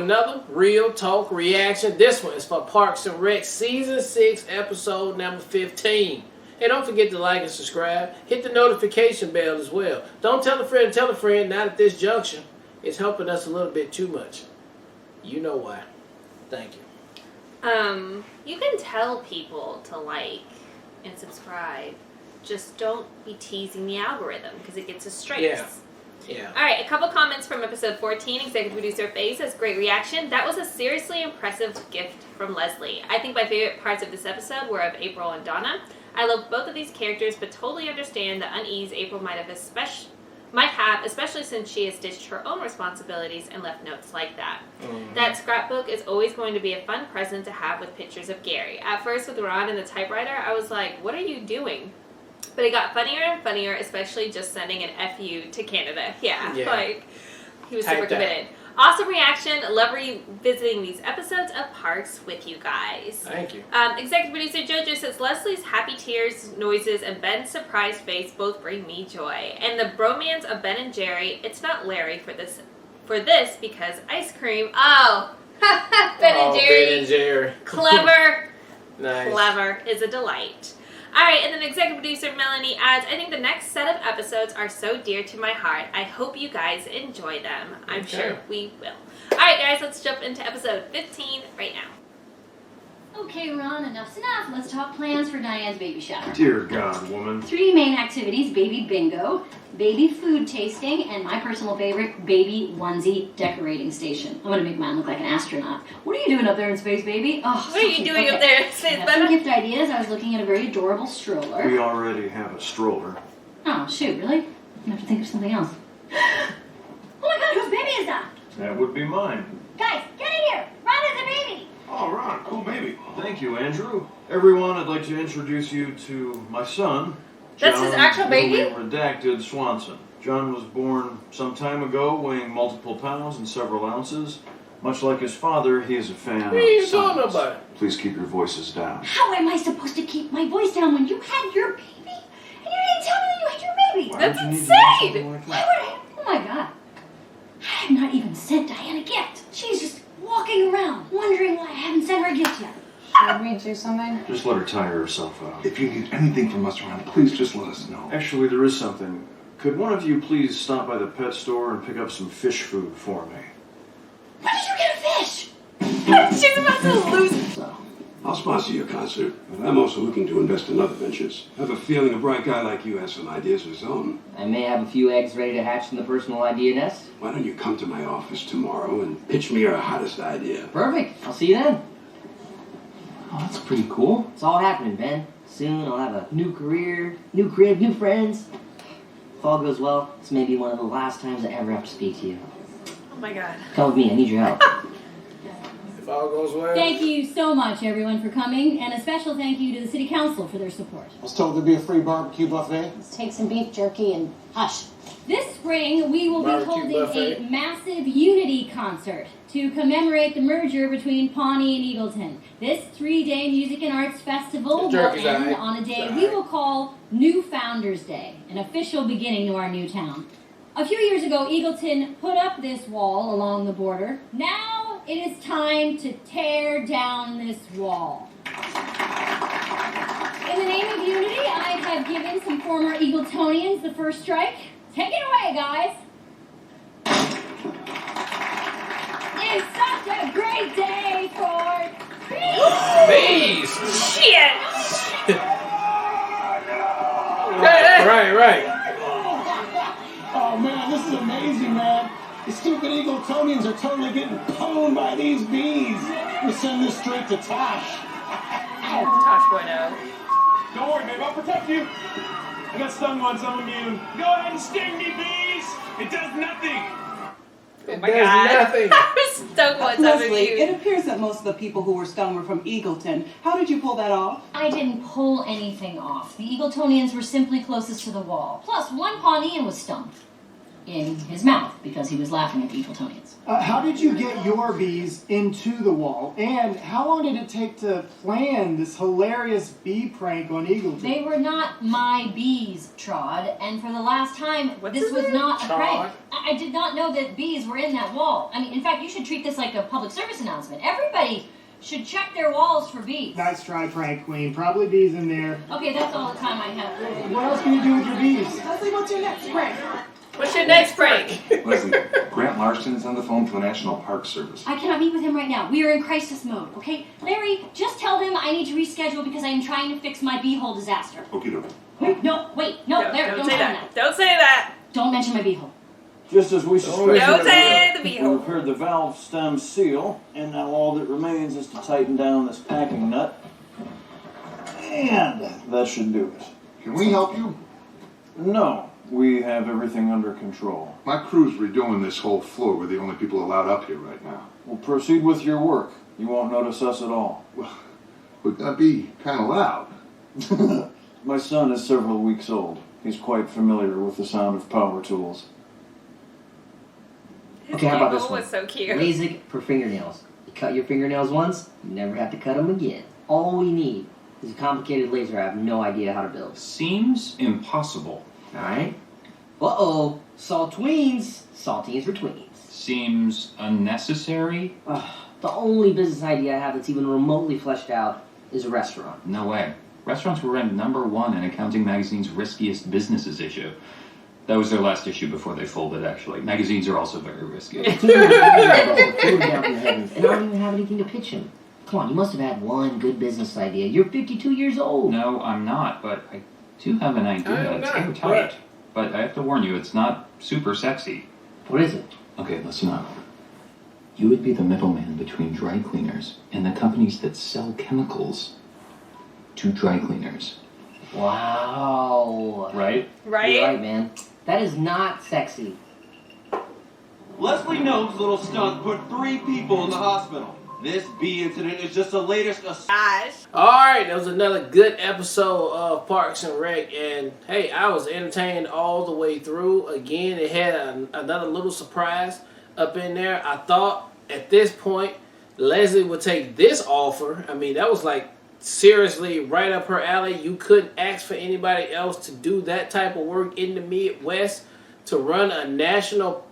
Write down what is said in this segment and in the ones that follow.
another Real Talk reaction. This one is for Parks and Rec Season 6, Episode number 15. Hey, don't forget to like and subscribe. Hit the notification bell as well. Don't tell a friend, not at this junction. It's helping us a little bit too much. You know why. Thank you. You can tell people to like and subscribe. Just don't be teasing the algorithm because it gets us strikes. Yeah. All right, a couple comments from episode 14. Executive producer Faye says, great reaction. That was a seriously impressive gift from Leslie. I think my favorite parts of this episode were of April and Donna. I love both of these characters, but totally understand the unease April might have, especially since she has ditched her own responsibilities and left notes like that. Mm-hmm. That scrapbook is always going to be a fun present to have with pictures of Gary. At first, with Ron and the typewriter, I was like, what are you doing? But it got funnier and funnier, especially just sending an FU to Canada. Yeah. Like, he was super committed. Awesome reaction. Love revisiting these episodes of Parks with you guys. Thank you. Executive producer JoJo says, Leslie's happy tears, noises, and Ben's surprised face both bring me joy. And the bromance of Ben and Jerry, it's not Larry for this because ice cream. Oh, Ben and Jerry. Clever. Nice. Clever is a delight. All right, and then executive producer Melanie adds, I think the next set of episodes are so dear to my heart. I hope you guys enjoy them. I'm sure we will. All right, guys, let's jump into episode 15 right now. Okay, Ron, enough's enough. Let's talk plans for Diane's baby shower. Dear God, woman. 3 main activities, baby bingo, baby food tasting, and my personal favorite, baby onesie decorating station. I'm going to make mine look like an astronaut. What are you doing up there in space, baby? Oh, what are you doing up there in space, some gift ideas. I was looking at a very adorable stroller. We already have a stroller. Oh, shoot, really? I'm going to have to think of something else. Oh my God, whose baby is that? That would be mine. Guys, get in here! Ron has a baby! Oh, Ron, cool baby. Thank you, Andrew. Everyone, I'd like to introduce you to my son, That's his actual baby? Redacted Swanson. John was born some time ago, weighing multiple pounds and several ounces. Much like his father, he is a fan of What are you talking about? Please keep your voices down. How am I supposed to keep my voice down when you had your baby? And you didn't tell me that you had your baby! Why That's would you need to insane! do something like Why that? would I? Oh my God. I have not even sent Diane a gift. She's just walking around, wondering why I haven't sent her a gift yet. Should we do something? Just let her tire herself out. If you need anything from us around, please just let us know. Actually, there is something. Could one of you please stop by the pet store and pick up some fish food for me? Where did you get a fish? She's about to lose. So, I'll sponsor your concert, but I'm also looking to invest in other ventures. I have a feeling a bright guy like you has some ideas of his own. I may have a few eggs ready to hatch in the personal idea nest. Why don't you come to my office tomorrow and pitch me your hottest idea? Perfect. I'll see you then. Oh, that's pretty cool. It's all happening, Ben. Soon I'll have a new career, new crib, new friends. If all goes well, this may be one of the last times I ever have to speak to you. Oh my God. Come with me. I need your help. If all goes well. Thank you so much, everyone, for coming, and a special thank you to the City Council for their support. I was told there'd be a free barbecue buffet. Let's take some beef jerky and hush. This spring, we will be Barbecue holding buffet. a massive unity concert to commemorate the merger between Pawnee and Eagleton. This 3-day music and arts festival will jerky's end alright. on a day It's we alright. will call New Founders Day, an official beginning to our new town. A few years ago, Eagleton put up this wall along the border. Now it is time to tear down this wall. In the name of unity, I have given some former Eagletonians the first strike. Take it away, guys. It's such a great day for Bees. Shit! Right. Oh man, this is amazing, man. The stupid Eagletonians are totally getting pwned by these bees. We send this straight to Tosh. Tosh Bueno. Don't worry, babe, I'll protect you. I got stung once, I'm immune. Go ahead and sting me, bees. It does nothing. Oh my There's God. nothing. I was stung once. Leslie, it appears that most of the people who were stung were from Eagleton. How did you pull that off? I didn't pull anything off. The Eagletonians were simply closest to the wall. Plus, one Pawneean was stung. in his mouth because he was laughing at the Eagletonians. How did you get your bees into the wall? And how long did it take to plan this hilarious bee prank on Eagleton? They were not my bees, Trod, and for the last time, this was not a prank. I did not know that bees were in that wall. I mean, in fact, you should treat this like a public service announcement. Everybody should check their walls for bees. Nice try, prank queen. Probably bees in there. Okay, that's all the time I have. What else can you do with your bees? Leslie, what's your next prank? What's your next prank? Leslie, Grant Larson is on the phone for the National Park Service. I cannot meet with him right now. We are in crisis mode, okay? Larry, just tell him I need to reschedule because I am trying to fix my beehole disaster. Okie dokie. Wait, no, Larry, don't say tell him that. Don't say that. Don't mention my beehole. Just as we suspected, Don't say the beehole. we repaired the valve stem seal, and now all that remains is to tighten down this packing nut. And that should do it. Can we help you? No, we have everything under control. My crew's redoing this whole floor. We're the only people allowed up here right now. We'll proceed with your work. You won't notice us at all. Well, we're gonna be kind of loud. My son is several weeks old. He's quite familiar with the sound of power tools. Okay, how about this Beehole one? was so cute. LASIK for fingernails. You cut your fingernails once, you never have to cut them again. All we need is a complicated laser I have no idea how to build. Seems impossible. Alright? Uh-oh. Saltweens. Saltines for tweens. Seems unnecessary. The only business idea I have that's even remotely fleshed out is a restaurant. No way. Restaurants were ranked #1 in Accounting Magazine's Riskiest Businesses issue. That was their last issue before they folded, actually. Magazines are also very risky. Food down from the heavens, and I don't even have anything to pitch him. Come on, you must have had one good business idea. You're 52 years old. No, I'm not, but I do have an idea. It's airtight. But I have to warn you, it's not super sexy. What is it? Okay, listen up. You would be the middleman between dry cleaners and the companies that sell chemicals to dry cleaners. Wow. Right? Right? You're right, man. That is not sexy. Leslie Knope's little stunt put 3 people in the hospital. This bee incident is just the latest. Gosh. Alright, that was another good episode of Parks and Rec, and hey, I was entertained all the way through. Again, it had another little surprise up in there. I thought at this point Leslie would take this offer. I mean, that was like seriously right up her alley. You couldn't ask for anybody else to do that type of work in the Midwest, to run a national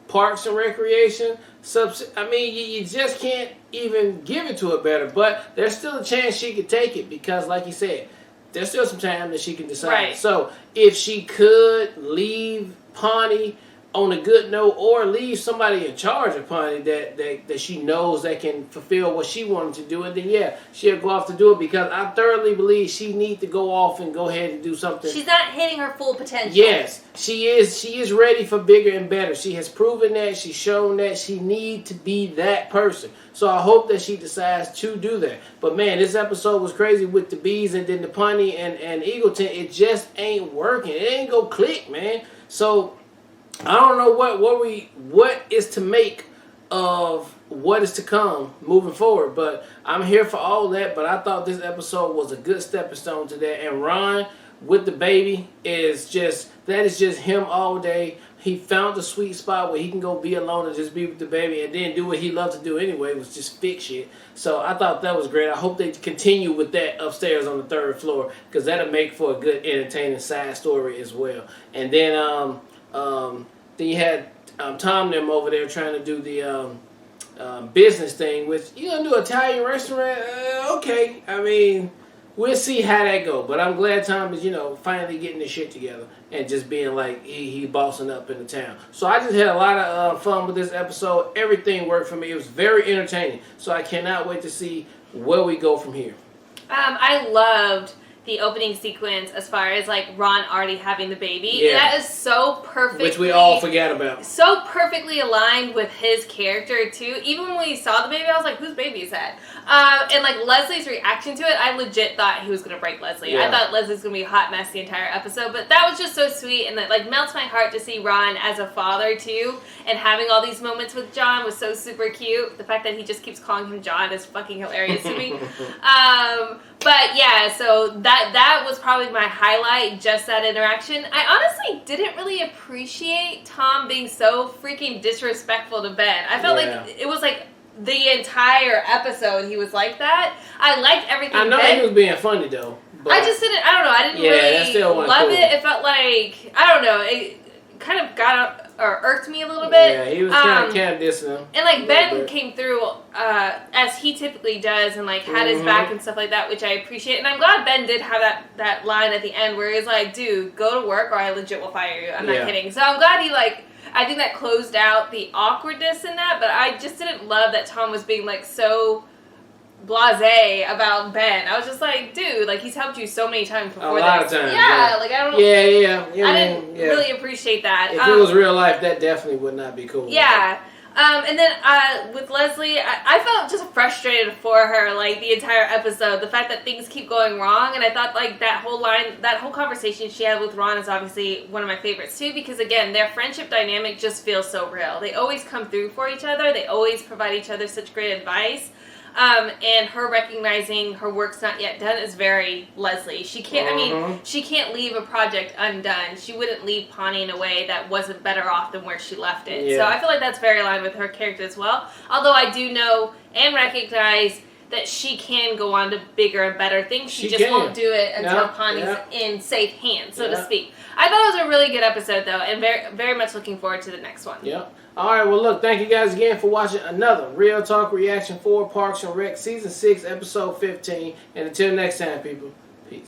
Parks and Recreation. I mean, you just can't even give it to her better. But there's still a chance she could take it because, like you said, there's still some time that she can decide. Right. So if she could leave Pawnee on a good note, or leave somebody in charge of Pawnee that she knows that can fulfill what she wanted to do, and then yeah, she'll go off to do it, because I thoroughly believe she needs to go off and go ahead and do something. She's not hitting her full potential. Yes, she is. She is ready for bigger and better. She has proven that. She's shown that she needs to be that person. So I hope that she decides to do that. But man, this episode was crazy with the bees and then the Pawnee and Eagleton. It just ain't working. It ain't go click, man. So I don't know what is to make of what is to come moving forward, but I'm here for all that. But I thought this episode was a good stepping stone to that. And Ron with the baby is just him all day. He found the sweet spot where he can go be alone and just be with the baby, and then do what he loved to do anyway, was just fix shit. So I thought that was great. I hope they continue with that upstairs on the 3rd floor, because that'll make for a good entertaining side story as well. And then then you had Tom them over there trying to do the business thing, which you gonna do an Italian restaurant? Okay, I mean, we'll see how that go. But I'm glad Tom is, finally getting this shit together and just being like he bossing up in the town. So I just had a lot of fun with this episode. Everything worked for me. It was very entertaining. So I cannot wait to see where we go from here. I loved the opening sequence as far as like Ron already having the baby. Yeah. That is so perfect. Which we all forgot about. So perfectly aligned with his character too. Even when we saw the baby, I was like, whose baby is that? And like Leslie's reaction to it, I legit thought he was gonna break Leslie. Yeah. I thought Leslie's gonna be a hot mess the entire episode, but that was just so sweet, and that like melts my heart to see Ron as a father too, and having all these moments with John was so super cute. The fact that he just keeps calling him John is fucking hilarious to me. But yeah, so that that was probably my highlight, just that interaction. I honestly didn't really appreciate Tom being so freaking disrespectful to Ben. I felt like it was like the entire episode he was like that. I liked everything. I know he was being funny though. But I just didn't. I don't know. I didn't really love it. It felt like I don't know. It kind of got or irked me a little bit. Yeah, he was kind of dissing him. And like Ben came through as he typically does, and like had his back and stuff like that, which I appreciate. And I'm glad Ben did have that line at the end where he's like, "Dude, go to work, or I legit will fire you." I'm not kidding. So I'm glad he like. I think that closed out the awkwardness in that, but I just didn't love that Tom was being like so blasé about Ben. I was just like, dude, like he's helped you so many times before. A lot of times. Yeah, like I don't. Yeah. I didn't really appreciate that. If it was real life, that definitely would not be cool. Yeah. And then with Leslie, I felt just frustrated for her, like, the entire episode. The fact that things keep going wrong. And I thought, like, that whole conversation she had with Ron is obviously one of my favorites, too. Because, again, their friendship dynamic just feels so real. They always come through for each other. They always provide each other such great advice. And her recognizing her work's not yet done is very Leslie. She can't, I mean, she can't leave a project undone. She wouldn't leave Pawnee in a way that wasn't better off than where she left it. Yeah. So I feel like that's very aligned with her character as well. Although I do know and recognize that she can go on to bigger and better things. She just won't do it until Pawnee's in safe hands, so to speak. I thought it was a really good episode, though, and very, very much looking forward to the next one. Yep. All right, well, look, thank you guys again for watching another Real Talk Reaction for Parks and Rec Season 6, Episode 15. And until next time, people.